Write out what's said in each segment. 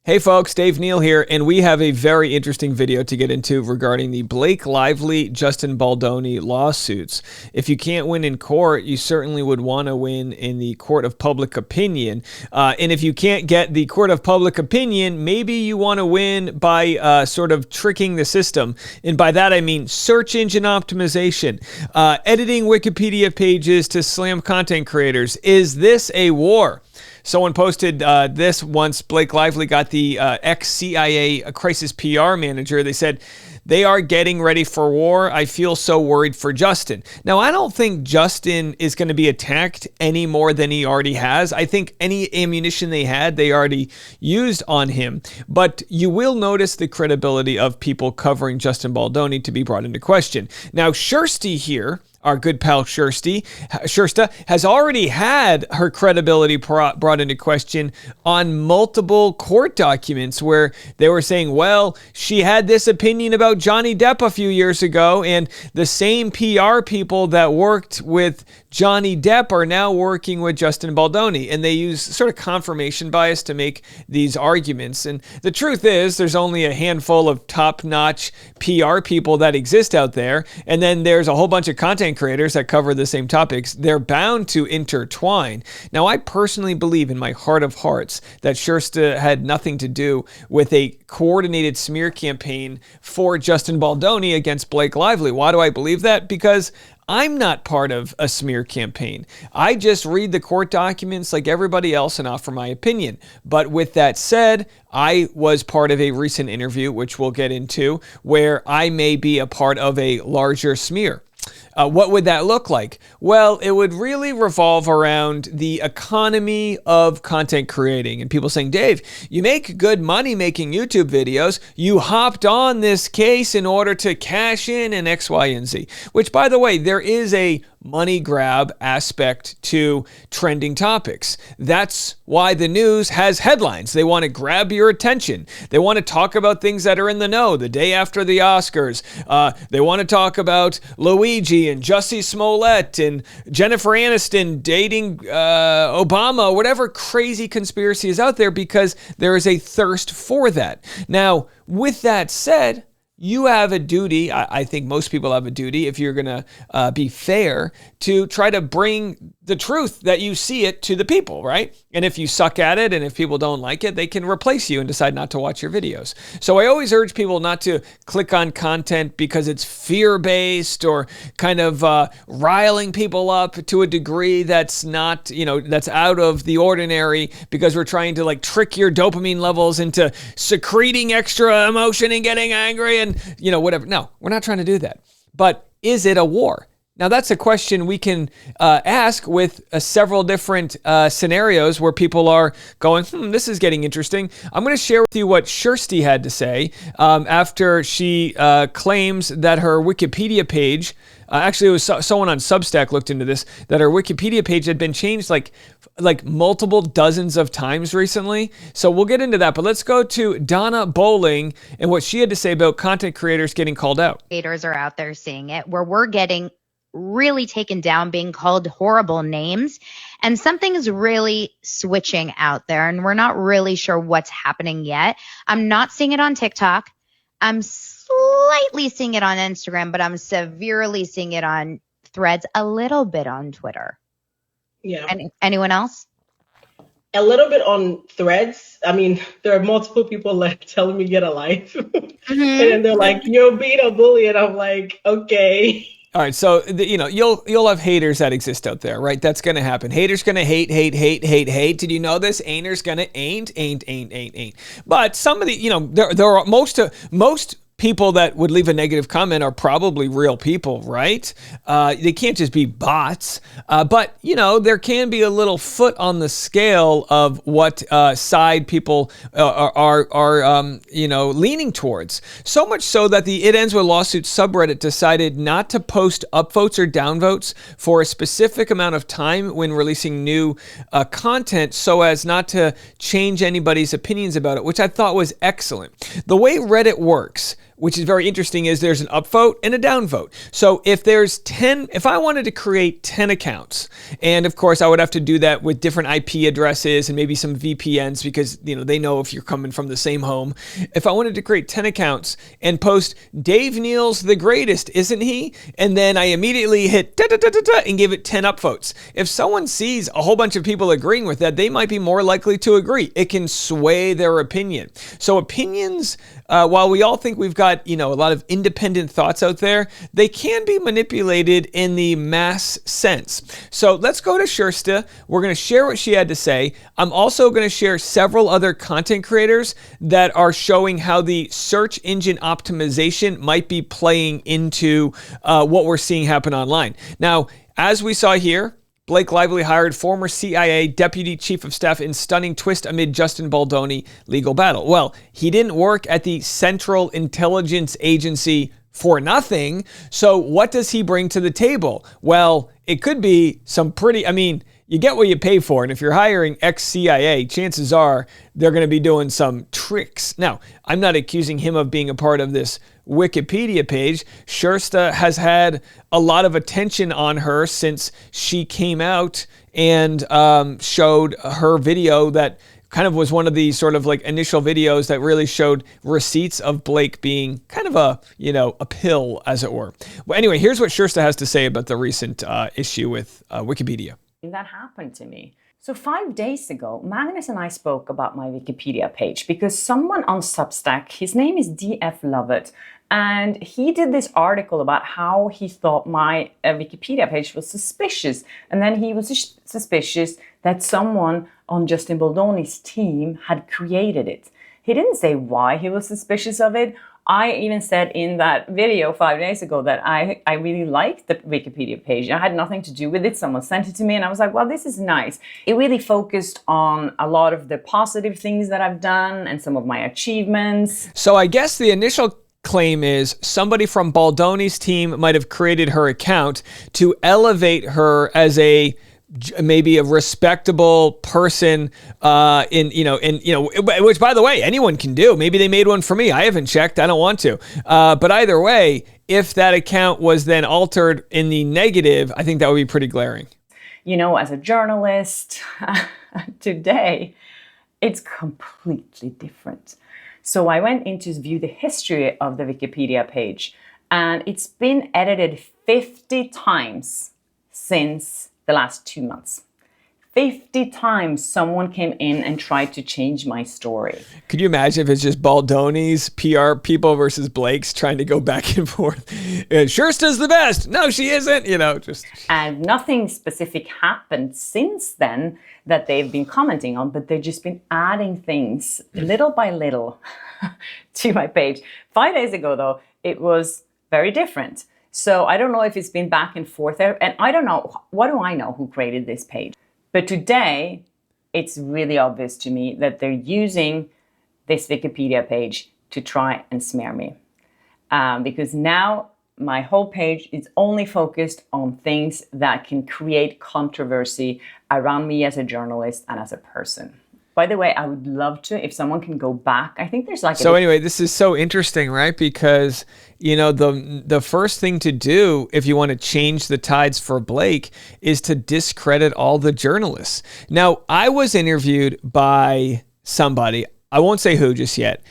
Hey folks, Dave Neal here, and we have a very interesting video to get into regarding the Blake Lively, Justin Baldoni lawsuits. If you can't win in court, you certainly would want to win in the court of public opinion. And if you can't get the court of public opinion, maybe you want to win by sort of tricking the system. And by that I mean search engine optimization, editing Wikipedia pages to slam content creators. Is this a war? Someone posted this once. Blake Lively got the ex-CIA crisis PR manager. They said, "They are getting ready for war. I feel so worried for Justin." Now, I don't think Justin is going to be attacked any more than he already has. I think any ammunition they had, they already used on him. But you will notice the credibility of people covering Justin Baldoni to be brought into question. Now, Kirsty here, our good pal Kjersta, has already had her credibility brought into question on multiple court documents where they were saying, well, she had this opinion about Johnny Depp a few years ago, and the same PR people that worked with Johnny Depp are now working with Justin Baldoni, and they use sort of confirmation bias to make these arguments. And the truth is, there's only a handful of top-notch PR people that exist out there, and then there's a whole bunch of content creators that cover the same topics. They're bound to intertwine. Now, I personally believe in my heart of hearts that Kjersta had nothing to do with a coordinated smear campaign for Justin Baldoni against Blake Lively. Why do I believe that? Because I'm not part of a smear campaign. I just read the court documents like everybody else and offer my opinion. But with that said, I was part of a recent interview, which we'll get into, where I may be a part of a larger smear. What would that look like? Well, it would really revolve around the economy of content creating and people saying, Dave, you make good money making YouTube videos. You hopped on this case in order to cash in X, Y, and Z, which, by the way, there is a money grab aspect to trending topics. That's why the news has headlines. They want to grab your attention. They want to talk about things that are in the know the day after the Oscars. They want to talk about Luigi and Jussie Smollett and Jennifer Aniston dating Obama, whatever crazy conspiracy is out there, because there is a thirst for that. Now, with that said, you have a duty, I think most people have a duty, if you're going to be fair, to try to bring the truth that you see it to the people, right? And if you suck at it and if people don't like it, they can replace you and decide not to watch your videos. So I always urge people not to click on content because it's fear-based or kind of riling people up to a degree that's not, that's out of the ordinary, because we're trying to like trick your dopamine levels into secreting extra emotion and getting angry and, whatever. No, we're not trying to do that. But is it a war? Now, that's a question we can ask with several different scenarios where people are going, this is getting interesting. I'm going to share with you what Kirsty had to say after she claims that her Wikipedia page, actually it was someone on Substack looked into this, that her Wikipedia page had been changed like multiple dozens of times recently. So we'll get into that, but let's go to Donna Bowling and what she had to say about content creators getting called out. Creators are out there seeing it, where we're getting really taken down, being called horrible names, and something's really switching out there, and we're not really sure what's happening yet. I'm not seeing it on TikTok. I'm slightly seeing it on Instagram, but I'm severely seeing it on Threads, a little bit on Twitter. Yeah. Anyone else? A little bit on Threads. I mean, there are multiple people like telling me get a life. Mm-hmm. And then they're like, you're being a bully. And I'm like, okay. All right, so you'll have haters that exist out there, right? That's gonna happen. Haters gonna hate. Did you know this? Ain'ters gonna ain't. But some of the, there are most people that would leave a negative comment are probably real people, right? They can't just be bots. But, there can be a little foot on the scale of what side people are leaning towards. So much so that the It Ends With Lawsuits subreddit decided not to post upvotes or downvotes for a specific amount of time when releasing new content, so as not to change anybody's opinions about it, which I thought was excellent. The way Reddit works, which is very interesting, is there's an upvote and a downvote. So if I wanted to create 10 accounts, and of course I would have to do that with different IP addresses and maybe some VPNs because, they know if you're coming from the same home. If I wanted to create 10 accounts and post Dave Neal's the greatest, isn't he? And then I immediately hit and give it 10 upvotes. If someone sees a whole bunch of people agreeing with that, they might be more likely to agree. It can sway their opinion. So opinions, while we all think we've got, a lot of independent thoughts out there, they can be manipulated in the mass sense. So let's go to Shersta. We're going to share what she had to say. I'm also going to share several other content creators that are showing how the search engine optimization might be playing into what we're seeing happen online. Now, as we saw here, Blake Lively hired former CIA Deputy Chief of Staff in stunning twist amid Justin Baldoni legal battle. Well, he didn't work at the Central Intelligence Agency for nothing. So what does he bring to the table? Well, it could be some you get what you pay for. And if you're hiring ex-CIA, chances are they're going to be doing some tricks. Now, I'm not accusing him of being a part of this Wikipedia page. Shersta has had a lot of attention on her since she came out and showed her video that kind of was one of the sort of like initial videos that really showed receipts of Blake being kind of a pill, as it were. Well, anyway, here's what Shersta has to say about the recent issue with Wikipedia. That happened to me. So 5 days ago, Magnus and I spoke about my Wikipedia page because someone on Substack, his name is DF Lovett, and he did this article about how he thought my Wikipedia page was suspicious. And then he was suspicious that someone on Justin Baldoni's team had created it. He didn't say why he was suspicious of it. I even said in that video 5 days ago that I really liked the Wikipedia page. I had nothing to do with it. Someone sent it to me and I was like, well, this is nice. It really focused on a lot of the positive things that I've done and some of my achievements. So I guess the initial claim is somebody from Baldoni's team might have created her account to elevate her as maybe a respectable person which, by the way, anyone can do. Maybe they made one for me. I haven't checked. I don't want to. But either way, if that account was then altered in the negative, I think that would be pretty glaring. As a journalist today, it's completely different. So I went in to view the history of the Wikipedia page, and it's been edited 50 times since the last 2 months. 50 times someone came in and tried to change my story. Could you imagine if it's just Baldoni's PR people versus Blake's trying to go back and forth? Shersta's the best. No, she isn't. And nothing specific happened since then that they've been commenting on, but they've just been adding things little by little to my page. 5 days ago, though, it was very different. So I don't know if it's been back and forth there. And I don't know, what do I know who created this page? But today, it's really obvious to me that they're using this Wikipedia page to try and smear me. Because now my whole page is only focused on things that can create controversy around me as a journalist and as a person. By the way, I would love to, if someone can go back. I think there's anyway, this is so interesting, right? Because, the first thing to do if you want to change the tides for Blake is to discredit all the journalists. Now, I was interviewed by somebody, I won't say who just yet,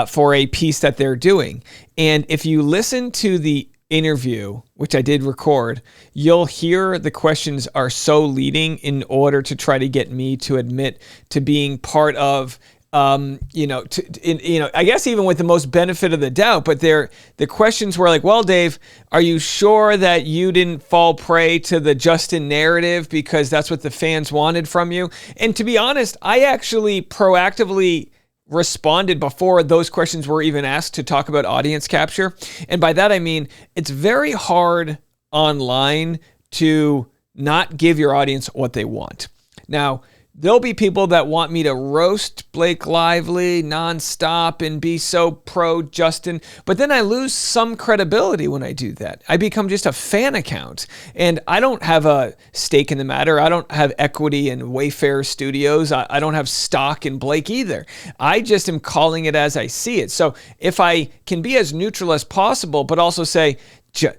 for a piece that they're doing. And if you listen to the interview, which I did record, you'll hear the questions are so leading in order to try to get me to admit to being part of, I guess even with the most benefit of the doubt, but the questions were like, well, Dave, are you sure that you didn't fall prey to the Justin narrative because that's what the fans wanted from you? And to be honest, I actually proactively responded before those questions were even asked to talk about audience capture. And by that, I mean, it's very hard online to not give your audience what they want. Now, there'll be people that want me to roast Blake Lively nonstop and be so pro Justin, but then I lose some credibility when I do that. I become just a fan account, and I don't have a stake in the matter. I don't have equity in Wayfair Studios. I don't have stock in Blake either. I just am calling it as I see it. So if I can be as neutral as possible, but also say,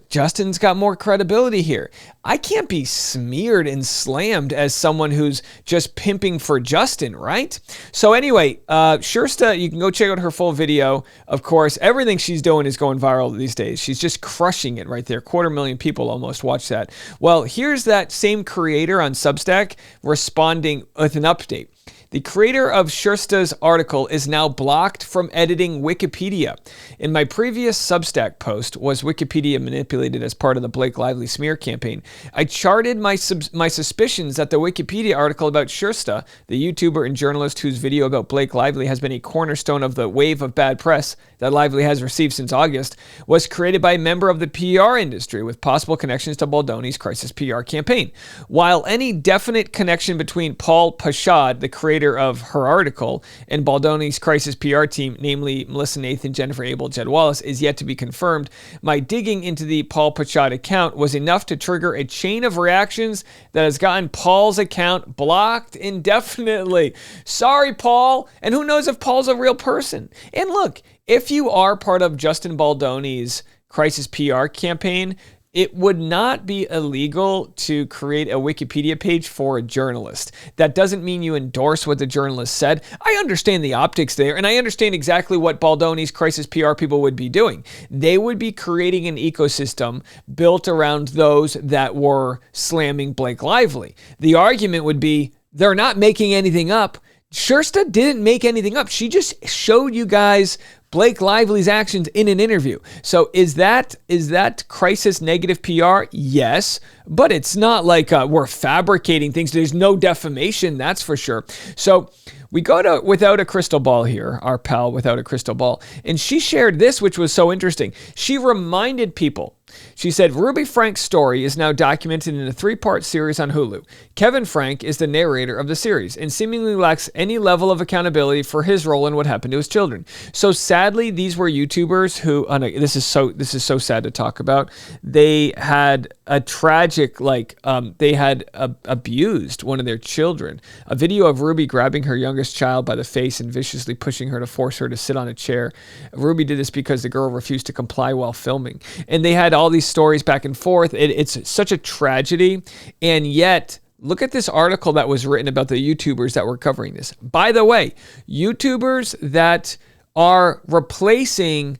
Justin's got more credibility here, I can't be smeared and slammed as someone who's just pimping for Justin, right? So anyway, Shersta, you can go check out her full video. Of course, everything she's doing is going viral these days. She's just crushing it right there. 250,000 people almost watch that. Well, here's that same creator on Substack responding with an update. The creator of Shersta's article is now blocked from editing Wikipedia. In my previous Substack post, was Wikipedia manipulated as part of the Blake Lively smear campaign? I charted my suspicions that the Wikipedia article about Shersta, the YouTuber and journalist whose video about Blake Lively has been a cornerstone of the wave of bad press that Lively has received since August, was created by a member of the PR industry with possible connections to Baldoni's crisis PR campaign. While any definite connection between Paul Pashad, the creator of her article, and Baldoni's crisis PR team, namely Melissa Nathan, Jennifer Abel, Jed Wallace, is yet to be confirmed, my digging into the Paul Pashad account was enough to trigger a chain of reactions that has gotten Paul's account blocked indefinitely. Sorry, Paul. And who knows if Paul's a real person? And look, if you are part of Justin Baldoni's crisis PR campaign, it would not be illegal to create a Wikipedia page for a journalist. That doesn't mean you endorse what the journalist said. I understand the optics there, and I understand exactly what Baldoni's crisis PR people would be doing. They would be creating an ecosystem built around those that were slamming Blake Lively. The argument would be, they're not making anything up. Shersta didn't make anything up. She just showed you guys Blake Lively's actions in an interview. So is that crisis negative PR? Yes, but it's not like we're fabricating things. There's no defamation, that's for sure. So we go to Without a Crystal Ball here, our pal Without a Crystal Ball, and she shared this, which was so interesting. She reminded people. She said, Ruby Frank's story is now documented in a 3-part series on Hulu. Kevin Frank is the narrator of the series and seemingly lacks any level of accountability for his role in what happened to his children. So sadly, these were YouTubers who, this is so sad to talk about. They had a tragic, they had abused one of their children. A video of Ruby grabbing her youngest child by the face and viciously pushing her to force her to sit on a chair. Ruby did this because the girl refused to comply while filming. And they had all these stories back and forth. It's such a tragedy. And yet, look at this article that was written about the YouTubers that were covering this. By the way, YouTubers that are replacing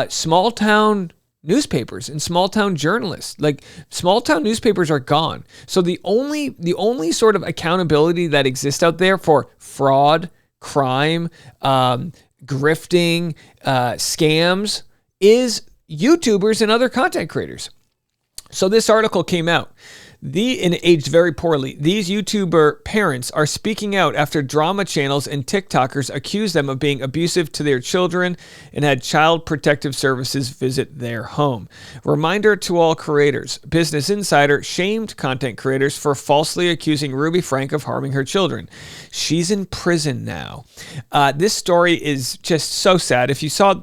small town newspapers and small town journalists. Like, small town newspapers are gone. So the only sort of accountability that exists out there for fraud, crime, grifting, scams is YouTubers and other content creators. So this article came out. And aged very poorly. These YouTuber parents are speaking out after drama channels and TikTokers accuse them of being abusive to their children and had Child Protective Services visit their home. Reminder to all creators. Business Insider shamed content creators for falsely accusing Ruby Frank of harming her children. She's in prison now. This story is just so sad. If you saw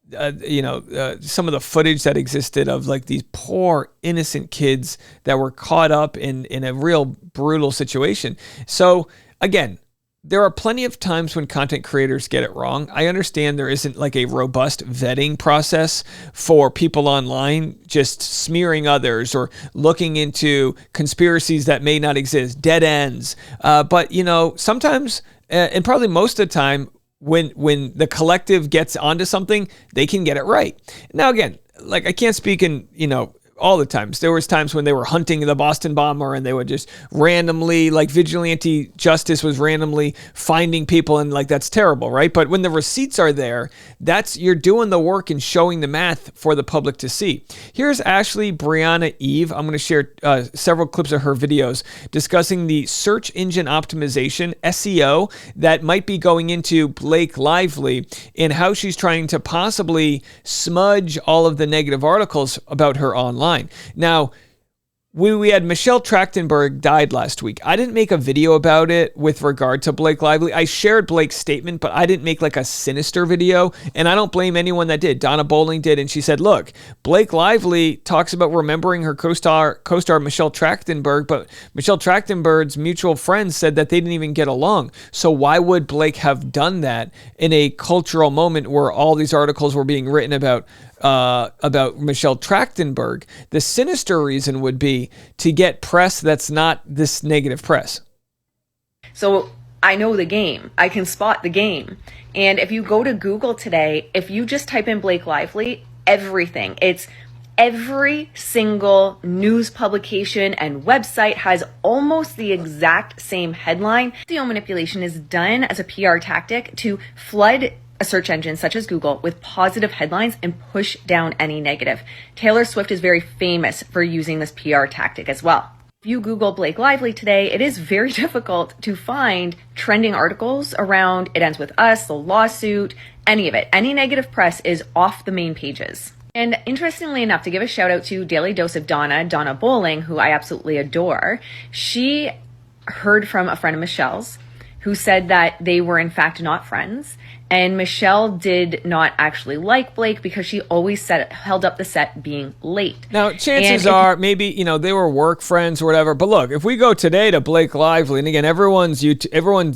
some of the footage that existed of like these poor innocent kids that were caught up in a real brutal situation. So again, there are plenty of times when content creators get it wrong. I understand there isn't like a robust vetting process for people online just smearing others or looking into conspiracies that may not exist, dead ends. But sometimes, and probably most of the time, when the collective gets onto something, they can get it right. Now, again, like I can't speak in, all the times. There was times when they were hunting the Boston bomber and they would just randomly, like vigilante justice was randomly finding people and like, that's terrible, right? But when the receipts are there, you're doing the work and showing the math for the public to see. Here's Ashley Brianna Eve. I'm going to share several clips of her videos discussing the search engine optimization, SEO, that might be going into Blake Lively and how she's trying to possibly smudge all of the negative articles about her online. Now, we had Michelle Trachtenberg died last week. I didn't make a video about it with regard to Blake Lively. I shared Blake's statement, but I didn't make like a sinister video, and I don't blame anyone that did. Donna Bowling did, and she said, look, Blake Lively talks about remembering her co-star Michelle Trachtenberg, but Michelle Trachtenberg's mutual friends said that they didn't even get along. So why would Blake have done that in a cultural moment where all these articles were being written about Michelle Trachtenberg? The sinister reason would be to get press that's not this negative press. So I know the game. I can spot the game. And if you go to Google today, if you just type in Blake Lively, it's every single news publication and website has almost the exact same headline. SEO manipulation is done as a PR tactic to flood a search engine such as Google with positive headlines and push down any negative. Taylor Swift is very famous for using this PR tactic as well. If you Google Blake Lively today, it is very difficult to find trending articles around It Ends With Us, the lawsuit, any of it. Any negative press is off the main pages. And interestingly enough, to give a shout out to Daily Dose of Donna Bowling, who I absolutely adore, she heard from a friend of Michelle's who said that they were in fact not friends. And Michelle did not actually like Blake because she always held up the set being late. Now, chances are maybe, they were work friends or whatever. But look, if we go today to Blake Lively, and again, everyone's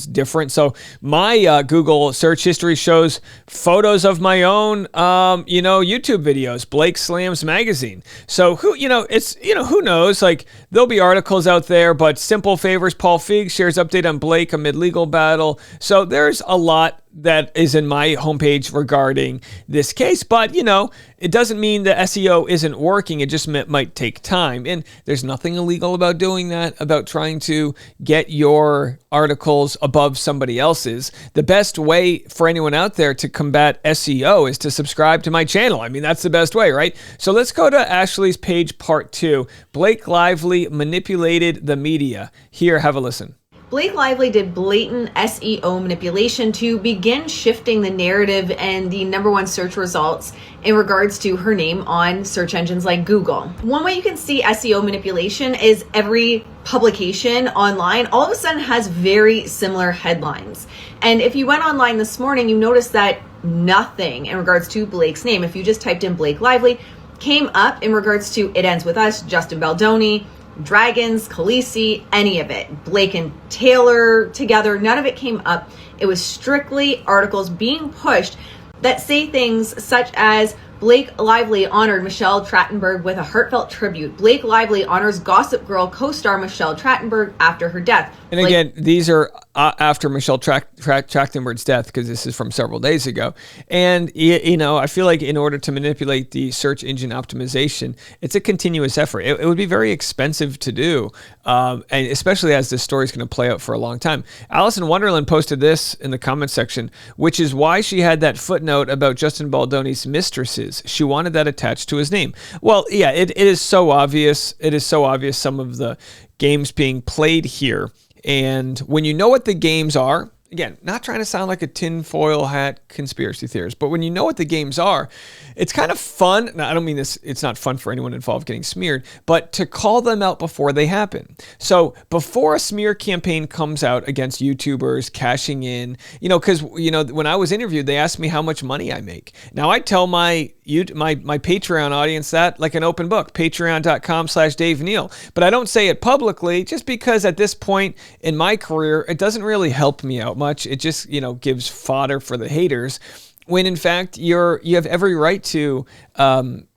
different. So my Google search history shows photos of my own, YouTube videos, Blake Slams Magazine. So who knows? Like, there'll be articles out there, but Simple Favors, Paul Feig shares update on Blake amid legal battle. So there's a lot that is in my homepage regarding this case. But, it doesn't mean the SEO isn't working. It just might take time. And there's nothing illegal about doing that, about trying to get your articles above somebody else's. The best way for anyone out there to combat SEO is to subscribe to my channel. I mean, that's the best way, right? So let's go to Ashley's page, part 2. Blake Lively manipulated the media. Here, have a listen. Blake Lively did blatant SEO manipulation to begin shifting the narrative and the #1 search results in regards to her name on search engines like Google. One way you can see SEO manipulation is every publication online all of a sudden has very similar headlines. And if you went online this morning, you noticed that nothing in regards to Blake's name, if you just typed in Blake Lively, came up in regards to It Ends With Us, Justin Baldoni, Dragons, Khaleesi, any of it. Blake and Taylor together, none of it came up. It was strictly articles being pushed that say things such as Blake Lively honored Michelle Trachtenberg with a heartfelt tribute. Blake Lively honors Gossip Girl co-star Michelle Trachtenberg after her death. And again, these are after Michelle Trachtenberg's death, because this is from several days ago. And, I feel like in order to manipulate the search engine optimization, it's a continuous effort. It would be very expensive to do, and especially as this story is going to play out for a long time. Alice in Wonderland posted this in the comment section, which is why she had that footnote about Justin Baldoni's mistresses. She wanted that attached to his name. Well, yeah, it is so obvious. It is so obvious some of the games being played here. And when you know what the games are, again, not trying to sound like a tinfoil hat conspiracy theorist, but when you know what the games are, it's kind of fun. Now, I don't mean this, it's not fun for anyone involved getting smeared, but to call them out before they happen. So before a smear campaign comes out against YouTubers cashing in, because, when I was interviewed, they asked me how much money I make. Now I tell my Patreon audience that like an open book, patreon.com/Dave Neal. But I don't say it publicly just because at this point in my career, it doesn't really help me out much. It just, gives fodder for the haters, when in fact you have every right to earn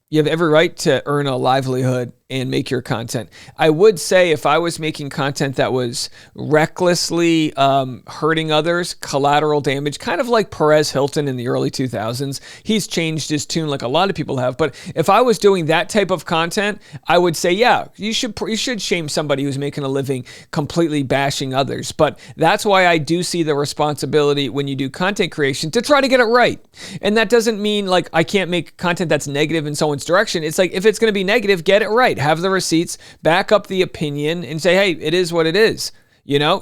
a livelihood and make your content. I would say if I was making content that was recklessly hurting others, collateral damage, kind of like Perez Hilton in the early 2000s, he's changed his tune like a lot of people have. But if I was doing that type of content, I would say, yeah, you should shame somebody who's making a living completely bashing others. But that's why I do see the responsibility when you do content creation to try to get it right. And that doesn't mean like I can't make content that's negative in someone's direction. It's like, if it's going to be negative, get it right. Have the receipts, back up the opinion, and say, hey, it is what it is.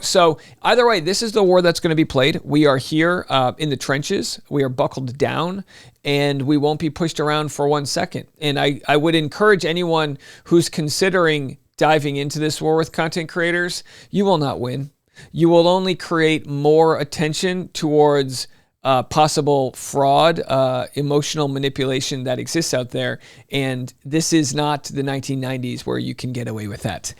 So either way, this is the war that's going to be played. We are here in the trenches. We are buckled down, and we won't be pushed around for 1 second. And I would encourage anyone who's considering diving into this war with content creators, you will not win. You will only create more attention towards possible fraud, emotional manipulation that exists out there. And this is not the 1990s where you can get away with that.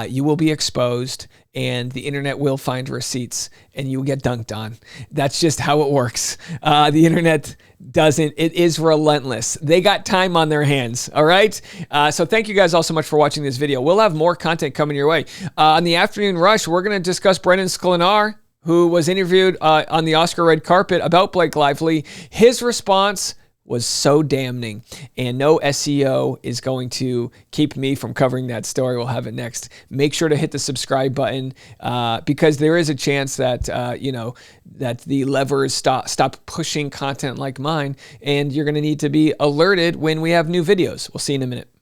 You will be exposed, and the internet will find receipts, and you will get dunked on. That's just how it works. The internet doesn't. It is relentless. They got time on their hands. All right. So thank you guys all so much for watching this video. We'll have more content coming your way. On the afternoon rush, we're going to discuss Brendan Sklenar, who was interviewed on the Oscar red carpet about Blake Lively. His response was so damning, and no SEO is going to keep me from covering that story. We'll have it next. Make sure to hit the subscribe button because there is a chance that that the levers stop pushing content like mine, and you're going to need to be alerted when we have new videos. We'll see you in a minute.